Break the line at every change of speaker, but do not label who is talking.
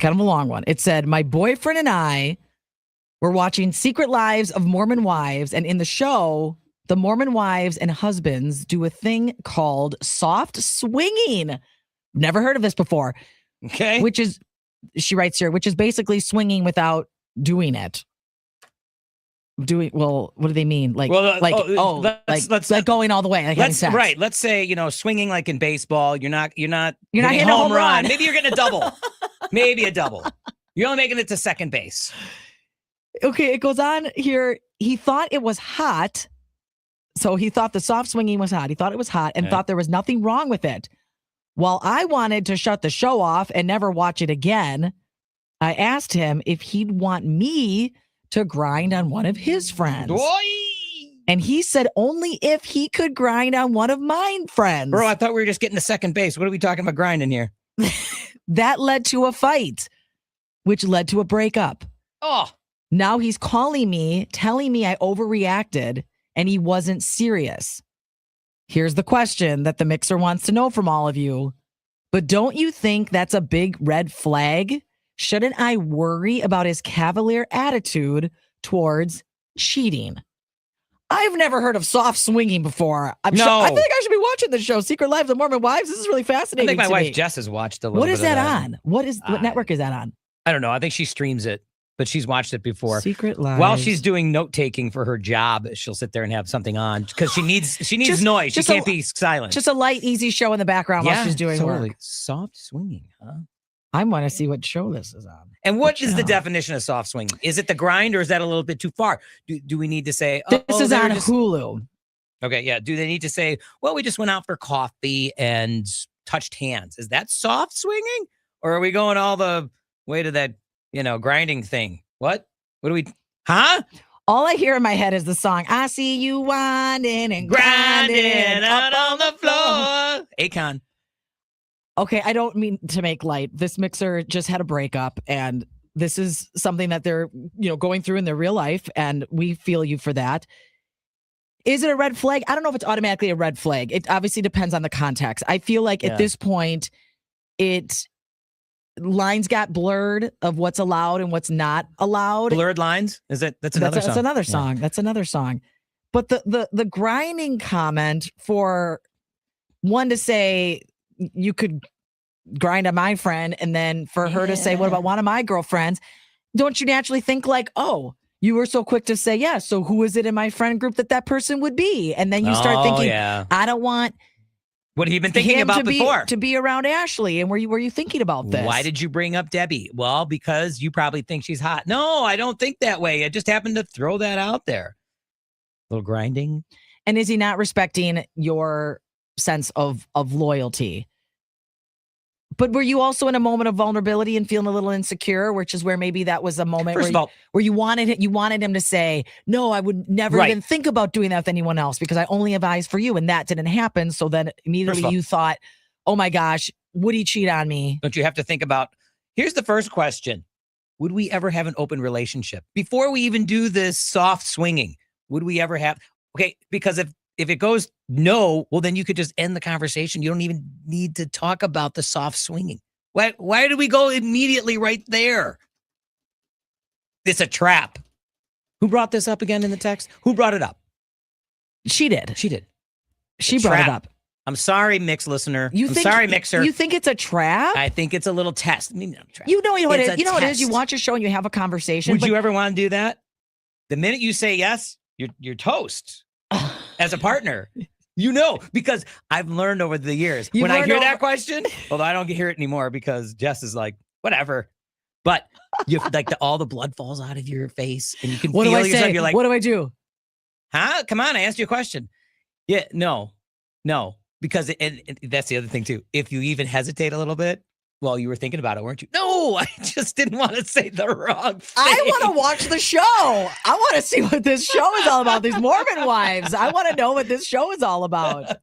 kind of a long one. It said, my boyfriend and I were watching Secret Lives of Mormon Wives, and in the show, the Mormon wives and husbands do a thing called soft swinging. Never heard of this before.
Okay.
Which is, she writes here, which is basically swinging without doing it. What do they mean? Like going all the way. Like having sex.
Right. Let's say, swinging like in baseball. You're not hitting
a home run.
Maybe you're getting a double. Maybe a double. You're only making it to second base.
Okay, it goes on here. He thought it was hot. So he thought the soft swinging was hot. He thought it was hot and thought there was nothing wrong with it. While I wanted to shut the show off and never watch it again, I asked him if he'd want me to grind on one of his friends.
Boy!
And he said only if he could grind on one of mine friends.
Bro, I thought we were just getting to second base. What are we talking about grinding here?
That led to a fight, which led to a breakup.
Oh.
Now he's calling me, telling me I overreacted and he wasn't serious. Here's the question that the mixer wants to know from all of you. But don't you think that's a big red flag? Shouldn't I worry about his cavalier attitude towards cheating? I've never heard of soft swinging before. I think I should be watching this show, Secret Lives of Mormon Wives. This is really fascinating.
I think my wife Jess has watched a little bit.
What is that on? What network is that on?
I don't know. I think she streams it, but she's watched it before.
Secret Lives.
While she's doing note taking for her job, she'll sit there and have something on because she needs noise. She can't be silent.
Just a light, easy show in the background while she's doing work.
Soft swinging, huh?
I want to see what show this is on.
And what is the definition of soft swinging? Is it the grind or is that a little bit too far? Do we need to say,
this is on Hulu?
Okay, yeah. Do they need to say, well, we just went out for coffee and touched hands? Is that soft swinging? Or are we going all the way to that, grinding thing? What do we, huh?
All I hear in my head is the song, I see you winding and grinding
out on the floor. Akon.
Okay, I don't mean to make light. This mixer just had a breakup, and this is something that they're, going through in their real life, and we feel you for that. Is it a red flag? I don't know if it's automatically a red flag. It obviously depends on the context. I feel like at this point, lines got blurred of what's allowed and what's not allowed.
Blurred lines? That's another song.
That's another song. Yeah. That's another song. But the grinding comment for one to say you could grind on my friend, and then for her to say, what about one of my girlfriends? Don't you naturally think like, oh, you were so quick to say yes. So who is it in my friend group that person would be? And then you start thinking, I don't want.
What have you been thinking about before?
To be around Ashley. And were you thinking about this?
Why did you bring up Debbie? Well, because you probably think she's hot. No, I don't think that way. I just happened to throw that out there. A little grinding.
And is he not respecting your sense of loyalty? But were you also in a moment of vulnerability and feeling a little insecure, which is where maybe that was a moment where you wanted him to say, no, I would never even think about doing that with anyone else because I only have eyes for you. And that didn't happen. So then immediately you thought, oh my gosh, would he cheat on me?
Don't you have to think about, here's the first question. Would we ever have an open relationship? Before we even do this soft swinging, would we ever have, because if it goes no, well, then you could just end the conversation. You don't even need to talk about the soft swinging. Why do we go immediately right there? It's a trap. Who brought this up again in the text? Who brought it up?
She did. She brought it up.
I'm sorry, mix listener. Sorry, mixer.
You think it's a trap?
I think it's a little test. Maybe not a trap.
You know what it is. You know what it is. You watch a show and you have a conversation.
Would you ever want to do that? The minute you say yes, you're toast. As a partner, because I've learned over the years when I hear that question, although I don't hear it anymore because Jess is like, whatever. But you all the blood falls out of your face and you can feel yourself. You're like,
what do I do?
Huh? Come on. I asked you a question. Yeah, no, because that's the other thing too. If you even hesitate a little bit, well, you were thinking about it, weren't you? No, I just didn't want to say the wrong thing.
I want to watch the show. I want to see what this show is all about. These Mormon wives. I want to know what this show is all about.